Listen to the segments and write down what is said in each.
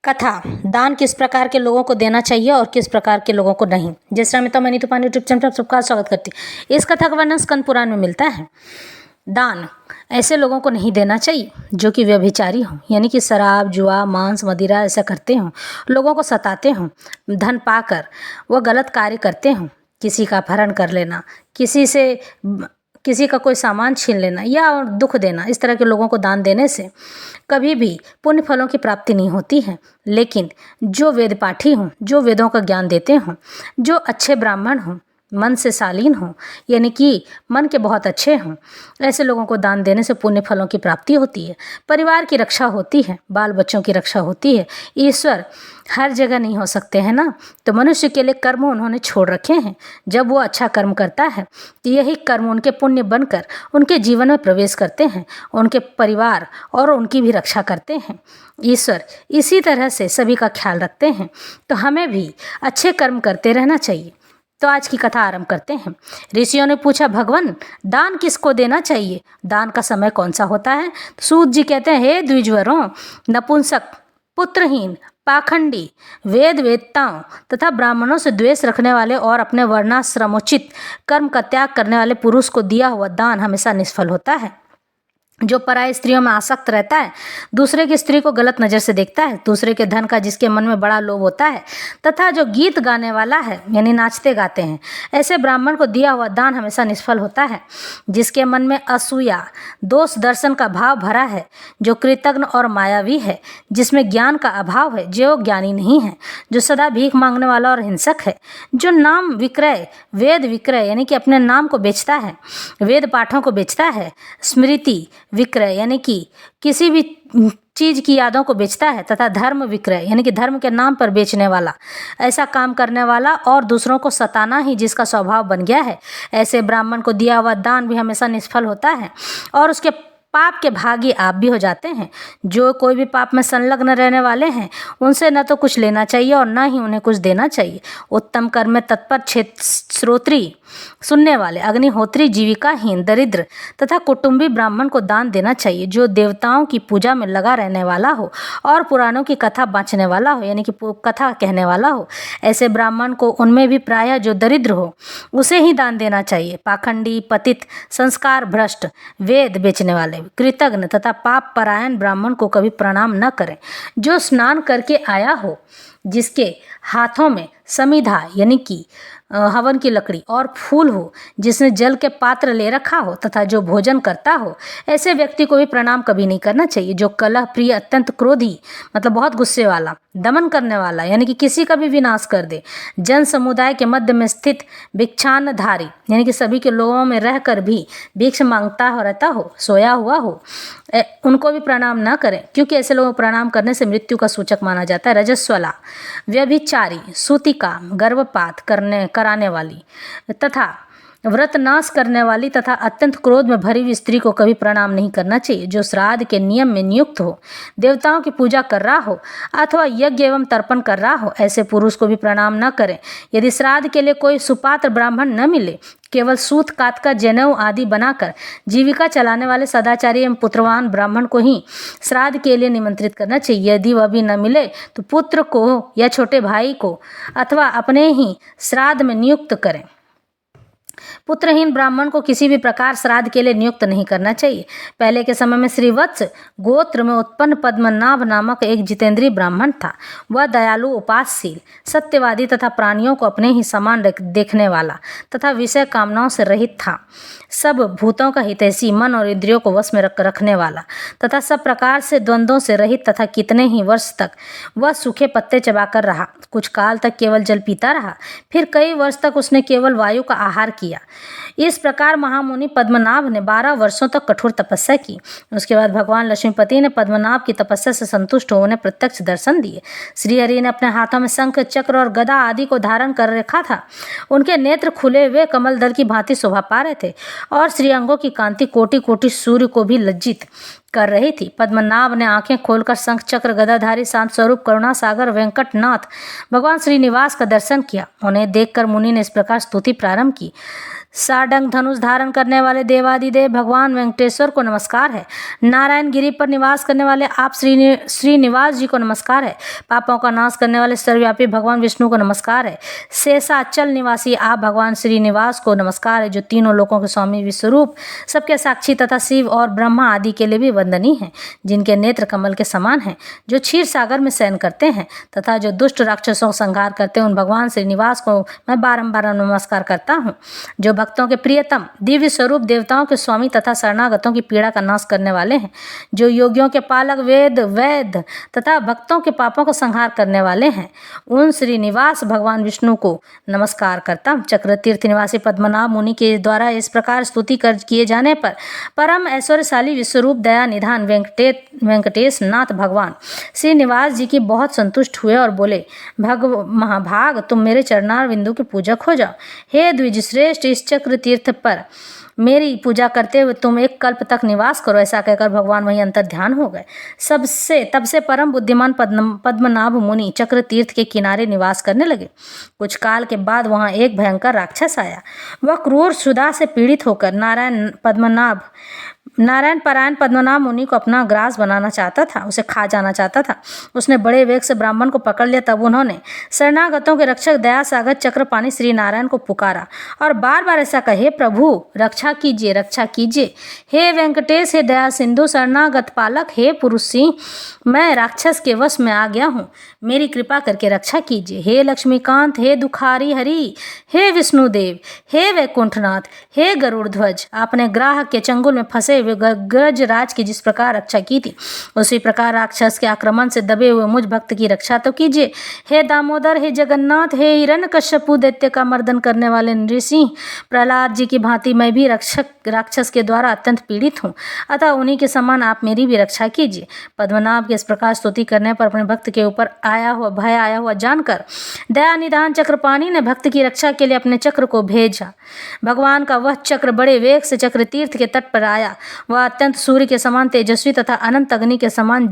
कथा दान किस प्रकार के लोगों को देना चाहिए और किस प्रकार के लोगों को नहीं। जय श्री राम। तो मैं नीतू पांडे यूट्यूब चैनल पर आप सबका स्वागत करती हूँ। इस कथा का वर्णन स्कंद पुराण में मिलता है। दान ऐसे लोगों को नहीं देना चाहिए जो कि व्यभिचारी हों, यानी कि शराब जुआ मांस मदिरा ऐसा करते हों, लोगों को सताते हों, धन पाकर वह गलत कार्य करते हों, किसी का अपहरण कर लेना, किसी का कोई सामान छीन लेना या दुख देना। इस तरह के लोगों को दान देने से कभी भी पुण्य फलों की प्राप्ति नहीं होती है। लेकिन जो वेद पाठी हों, जो वेदों का ज्ञान देते हों, जो अच्छे ब्राह्मण हों, मन से शालीन हों, यानी कि मन के बहुत अच्छे हों, ऐसे लोगों को दान देने से पुण्य फलों की प्राप्ति होती है, परिवार की रक्षा होती है, बाल बच्चों की रक्षा होती है। ईश्वर हर जगह नहीं हो सकते हैं ना, तो मनुष्य के लिए कर्म उन्होंने छोड़ रखे हैं। जब वो अच्छा कर्म करता है तो यही कर्म उनके पुण्य बनकर उनके जीवन में प्रवेश करते हैं, उनके परिवार और उनकी भी रक्षा करते हैं। ईश्वर इसी तरह से सभी का ख्याल रखते हैं, तो हमें भी अच्छे कर्म करते रहना चाहिए। तो आज की कथा आरंभ करते हैं। ऋषियों ने पूछा, भगवान दान किसको देना चाहिए, दान का समय कौन सा होता है। सूत जी कहते हैं, हे द्विजवरों, नपुंसक, पुत्रहीन, पाखंडी, वेद वेदताओं तथा ब्राह्मणों से द्वेष रखने वाले और अपने वर्णाश्रमोचित कर्म का त्याग करने वाले पुरुष को दिया हुआ दान हमेशा निष्फल होता है। जो पराई स्त्रियों में आसक्त रहता है, दूसरे की स्त्री को गलत नज़र से देखता है, दूसरे के धन का जिसके मन में बड़ा लोभ होता है, तथा जो गीत गाने वाला है यानी नाचते गाते हैं, ऐसे ब्राह्मण को दिया हुआ दान हमेशा निष्फल होता है। जिसके मन में असूया दोष दर्शन का भाव भरा है, जो कृतज्ञ और मायावी है, जिसमें ज्ञान का अभाव है, जो ज्ञानी नहीं है, जो सदा भीख मांगने वाला और हिंसक है, जो नाम विक्रय वेद विक्रय यानी कि अपने नाम को बेचता है, वेद पाठों को बेचता है, स्मृति विक्रय यानी कि किसी भी चीज़ की यादों को बेचता है, तथा धर्म विक्रय यानी कि धर्म के नाम पर बेचने वाला, ऐसा काम करने वाला और दूसरों को सताना ही जिसका स्वभाव बन गया है, ऐसे ब्राह्मण को दिया हुआ दान भी हमेशा निष्फल होता है और उसके पाप के भागी आप भी हो जाते हैं। जो कोई भी पाप में संलग्न रहने वाले हैं, उनसे न तो कुछ लेना चाहिए और न ही उन्हें कुछ देना चाहिए। उत्तम कर्म में तत्पर श्रोत्री सुनने वाले, अग्निहोत्री, जीविकाहीन, दरिद्र तथा कुटुंबी ब्राह्मण को दान देना चाहिए। जो देवताओं की पूजा में लगा रहने वाला हो और पुराणों की कथा बाँचने वाला हो, यानी कि कथा कहने वाला हो, ऐसे ब्राह्मण को उनमें भी प्रायः जो दरिद्र हो उसे ही दान देना चाहिए। पाखंडी, पतित, संस्कार भ्रष्ट, वेद बेचने वाले, कृतज्ञ तथा पाप परायण ब्राह्मण को कभी प्रणाम न करें। जो स्नान करके आया हो, जिसके हाथों में समिधा यानी कि हवन की लकड़ी और फूल हो, जिसने जल के पात्र ले रखा हो तथा जो भोजन करता हो, ऐसे व्यक्ति को भी प्रणाम कभी नहीं करना चाहिए। जो कलह प्रिय, अत्यंत क्रोधी मतलब बहुत गुस्से वाला, दमन करने वाला यानी कि किसी का भी विनाश कर दे, जन समुदाय के मध्य में स्थित भिक्षानधारी यानी कि सभी के लोगों में रहकर भी भिक्ष मांगता रहता हो, सोया हुआ हो, उनको भी प्रणाम न करें, क्योंकि ऐसे लोगों को प्रणाम करने से मृत्यु का सूचक माना जाता है। रजस्वला, व्यभिचारी, सूतिका, गर्भपात कराने वाली तथा व्रत नाश करने वाली तथा अत्यंत क्रोध में भरी हुई स्त्री को कभी प्रणाम नहीं करना चाहिए। जो श्राद्ध के नियम में नियुक्त हो, देवताओं की पूजा कर रहा हो अथवा यज्ञ एवं तर्पण कर रहा हो, ऐसे पुरुष को भी प्रणाम न करें। यदि श्राद्ध के लिए कोई सुपात्र ब्राह्मण न मिले, केवल सूत कात का जनेऊ आदि बनाकर जीविका चलाने वाले सदाचारी एवं पुत्रवान ब्राह्मण को ही श्राद्ध के लिए निमंत्रित करना चाहिए। यदि वह भी न मिले तो पुत्र को या छोटे भाई को अथवा अपने ही श्राद्ध में नियुक्त करें। पुत्रहीन ब्राह्मण को किसी भी प्रकार श्राद्ध के लिए नियुक्त नहीं करना चाहिए। पहले के समय में श्रीवत्स गोत्र में उत्पन्न पद्मनाभ नामक एक जितेंद्रीय ब्राह्मण था। वह दयालु, उपासशील, सत्यवादी तथा प्राणियों को अपने ही समान देखने वाला तथा विषय कामनाओं से रहित था। सब भूतों का हितैषी, मन और इंद्रियों को वश में रखने वाला तथा सब प्रकार से द्वंद्वों से रहित तथा कितने ही वर्ष तक वह सूखे पत्ते चबाकर रहा। कुछ काल तक केवल जल पीता रहा, फिर कई वर्ष तक उसने केवल वायु का आहार किया। इस प्रकार महामुनि पद्मनाभ ने 12 वर्षों तक कठोर तपस्या की। उसके बाद भगवान लक्ष्मीपति ने पद्मनाभ की तपस्या से संतुष्ट हो उन्हें प्रत्यक्ष दर्शन दिए। श्रीहरि ने अपने हाथों में शंख, चक्र और गदा आदि को धारण कर रखा था। उनके नेत्र खुले हुए कमल दल की भांति शोभा पा रहे थे और श्रीअंगों की कांति कोटि कोटि सूर्य को भी लज्जित कर रही थी। पद्मनाभ ने आंखें खोलकर शंख चक्र गदाधारी शांत स्वरूप करुणा सागर वेंकटनाथ भगवान श्रीनिवास का दर्शन किया। उन्हें देखकर मुनि ने इस प्रकार स्तुति प्रारंभ की, साडंग धनुष धारण करने वाले देवादिदेव भगवान वेंकटेश्वर को नमस्कार है। नारायण गिरी पर निवास करने वाले आप श्रीनिवास जी को नमस्कार है। पापों का नाश करने वाले सर्वव्यापी भगवान विष्णु को नमस्कार है। शेषाचल निवासी आप भगवान श्रीनिवास को नमस्कार है, जो तीनों लोकों के स्वामी विश्वरूप, सबके साक्षी तथा शिव और ब्रह्मा आदि के लिए भी वंदनीय हैं, जिनके नेत्र कमल के समान हैं, जो क्षीर सागर में शयन करते हैं तथा जो दुष्ट राक्षसों का संहार करते हैं। उन भगवान श्रीनिवास को मैं बारंबार नमस्कार करता हूँ, जो भक्तों के प्रियतम दिव्य स्वरूप, देवताओं के स्वामी तथा शरणागतों की पीड़ा का नाश करने वाले हैं, जो योगियों के पालक, वेद वैद्य तथा भक्तों के पापों का संहार करने वाले हैं। उन श्रीनिवास भगवान विष्णु को नमस्कार करता हूँ। चक्र तीर्थ निवासी पद्मनाभ मुनि के द्वारा इस प्रकार स्तुति किए जाने पर परम ऐश्वर्यशाली विश्वरूप दया निधान वेंकटेश नाथ भगवान श्रीनिवास जी की बहुत संतुष्ट हुए और बोले, महाभाग, तुम मेरे चरणार बिंदु के पूजक हो जाओ। हे द्विज श्रेष्ठ, इस चक्र तीर्थ पर मेरी पूजा करते हुए तुम एक कल्प तक निवास करो। ऐसा कहकर भगवान वहीं अंतर ध्यान हो गए। तब से परम बुद्धिमान पद्मनाभ मुनि चक्र तीर्थ के किनारे निवास करने लगे। कुछ काल के बाद वहां एक भयंकर राक्षस आया। वह क्रूर क्षुधा से पीड़ित होकर नारायण परायण पद्मनाभ मुनि को अपना ग्रास बनाना चाहता था, उसे खा जाना चाहता था। उसने बड़े वेग से ब्राह्मण को पकड़ लिया। तब उन्होंने शरणागतों के रक्षक दया सागर चक्रपाणी श्री नारायण को पुकारा और बार बार ऐसा कहे, प्रभु रक्षा कीजिए, रक्षा कीजिए। हे वेंकटेश, हे दया सिंधु, शरणागत पालक, हे पुरुष सिंह, मैं राक्षस के वश में आ गया हूँ, मेरी कृपा करके रक्षा कीजिए। हे लक्ष्मीकांत, हे दुखारी हरि, हे विष्णुदेव, हे वैकुंठनाथ, हे गरुड़ ध्वज, आपने ग्राह के चंगुल में फंसे हुए गजराज की जिस प्रकार रक्षा की थी, उसी प्रकार राक्षस के आक्रमण से दबे हुए मुझ भक्त की रक्षा तो कीजिए। हे दामोदर, हे जगन्नाथ, हे हिरण्यकश्यपु दैत्य का मर्दन करने वाले नृसिंह प्रहलाद जी की भांति मैं भी राक्षस के द्वारा अत्यंत पीड़ित हूँ, अतः उन्हीं के समान आप मेरी भी रक्षा कीजिए। पद्मनाभ के इस प्रकार स्तुति करने पर अपने भक्त के ऊपर भय आया हुआ जानकर दया निधान चक्रपाणी ने भक्त की रक्षा के लिए अपने चक्र को भेजा। भगवान का वह चक्र बड़े वेग से चक्र तीर्थ के तट पर आया। वह अत्यंत सूर्य के समान तेजस्वी तथा अनंत अग्नि के समान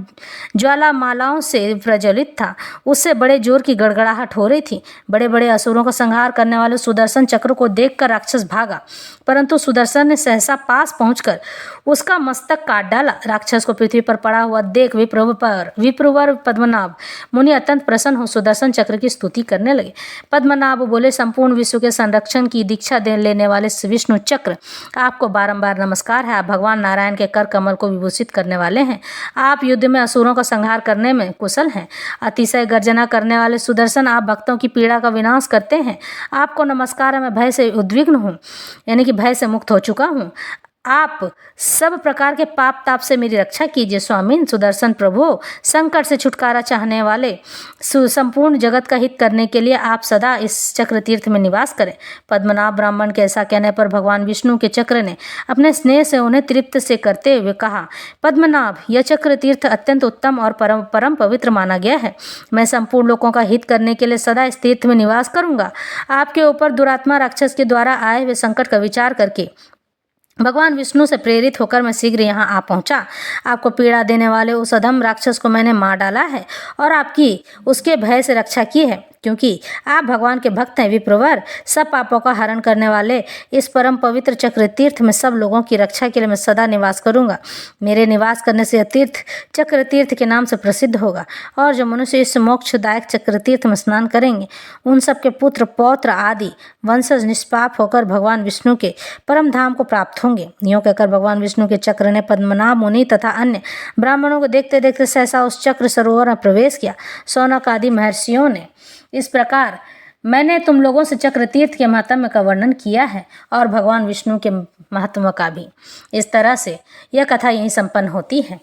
ज्वालामालाओं से प्रज्वलित था। उससे बड़े जोर की गड़गड़ाहट हो रही थी। बड़े बड़े असुरों का संहार करने वाले सुदर्शन चक्र को देखकर राक्षस भागा, परंतु सुदर्शन ने सहसा पास पहुंचकर उसका मस्तक काट डाला। राक्षस को पृथ्वी पर पड़ा हुआ देख विप्रवर पद्मनाभ मुनि अत्यंत प्रसन्न हो सुदर्शन चक्र की स्तुति करने लगे। पद्मनाभ बोले, संपूर्ण विश्व के संरक्षण की दीक्षा लेने वाले विष्णु चक्र, आपको बारंबार नमस्कार है। आप भगवान नारायण के कर कमल को विभूषित करने वाले हैं। आप युद्ध में असुरों का संहार करने में कुशल हैं। अतिशय गर्जना करने वाले सुदर्शन, आप भक्तों की पीड़ा का विनाश करते हैं। आपको नमस्कार है। मैं भय से उद्विग्न हूँ, यानी कि भय से मुक्त हो चुका हूँ। आप सब प्रकार के पाप ताप से मेरी रक्षा कीजिए। स्वामी सुदर्शन प्रभु, संकट से छुटकारा चाहने वाले, संपूर्ण जगत का हित करने के लिए आप सदा इस चक्र तीर्थ में निवास करें। पद्मनाभ ब्राह्मण के ऐसा कहने पर भगवान विष्णु के चक्र ने अपने स्नेह से उन्हें तृप्त से करते हुए कहा, पद्मनाभ, यह चक्र तीर्थ अत्यंत उत्तम और परम पवित्र माना गया है। मैं संपूर्ण लोगों का हित करने के लिए सदा इस तीर्थ में निवास करूंगा। आपके ऊपर दुरात्मा राक्षस के द्वारा आए हुए संकट का विचार करके भगवान विष्णु से प्रेरित होकर मैं शीघ्र यहाँ आ पहुँचा। आपको पीड़ा देने वाले उस अधम राक्षस को मैंने मार डाला है और आपकी उसके भय से रक्षा की है, क्योंकि आप भगवान के भक्त हैं। विप्रवर, सब पापों का हरण करने वाले इस परम पवित्र चक्र तीर्थ में सब लोगों की रक्षा के लिए मैं सदा निवास करूंगा। मेरे निवास करने से यह तीर्थ चक्र तीर्थ के नाम से प्रसिद्ध होगा, और जो मनुष्य इस मोक्षदायक चक्र तीर्थ में स्नान करेंगे, उन सबके पुत्र पौत्र आदि वंशज निष्पाप होकर भगवान विष्णु के परम धाम को प्राप्त होंगे। यूँ कहकर भगवान विष्णु के चक्र ने पद्मनाभ मुनि तथा अन्य ब्राह्मणों को देखते देखते सहसा उस चक्र सरोवर में प्रवेश किया। शौनक आदि महर्षियों ने इस प्रकार मैंने तुम लोगों से चक्र तीर्थ के महात्म्य का वर्णन किया है और भगवान विष्णु के महत्व का भी। इस तरह से यह कथा यहीं संपन्न होती है।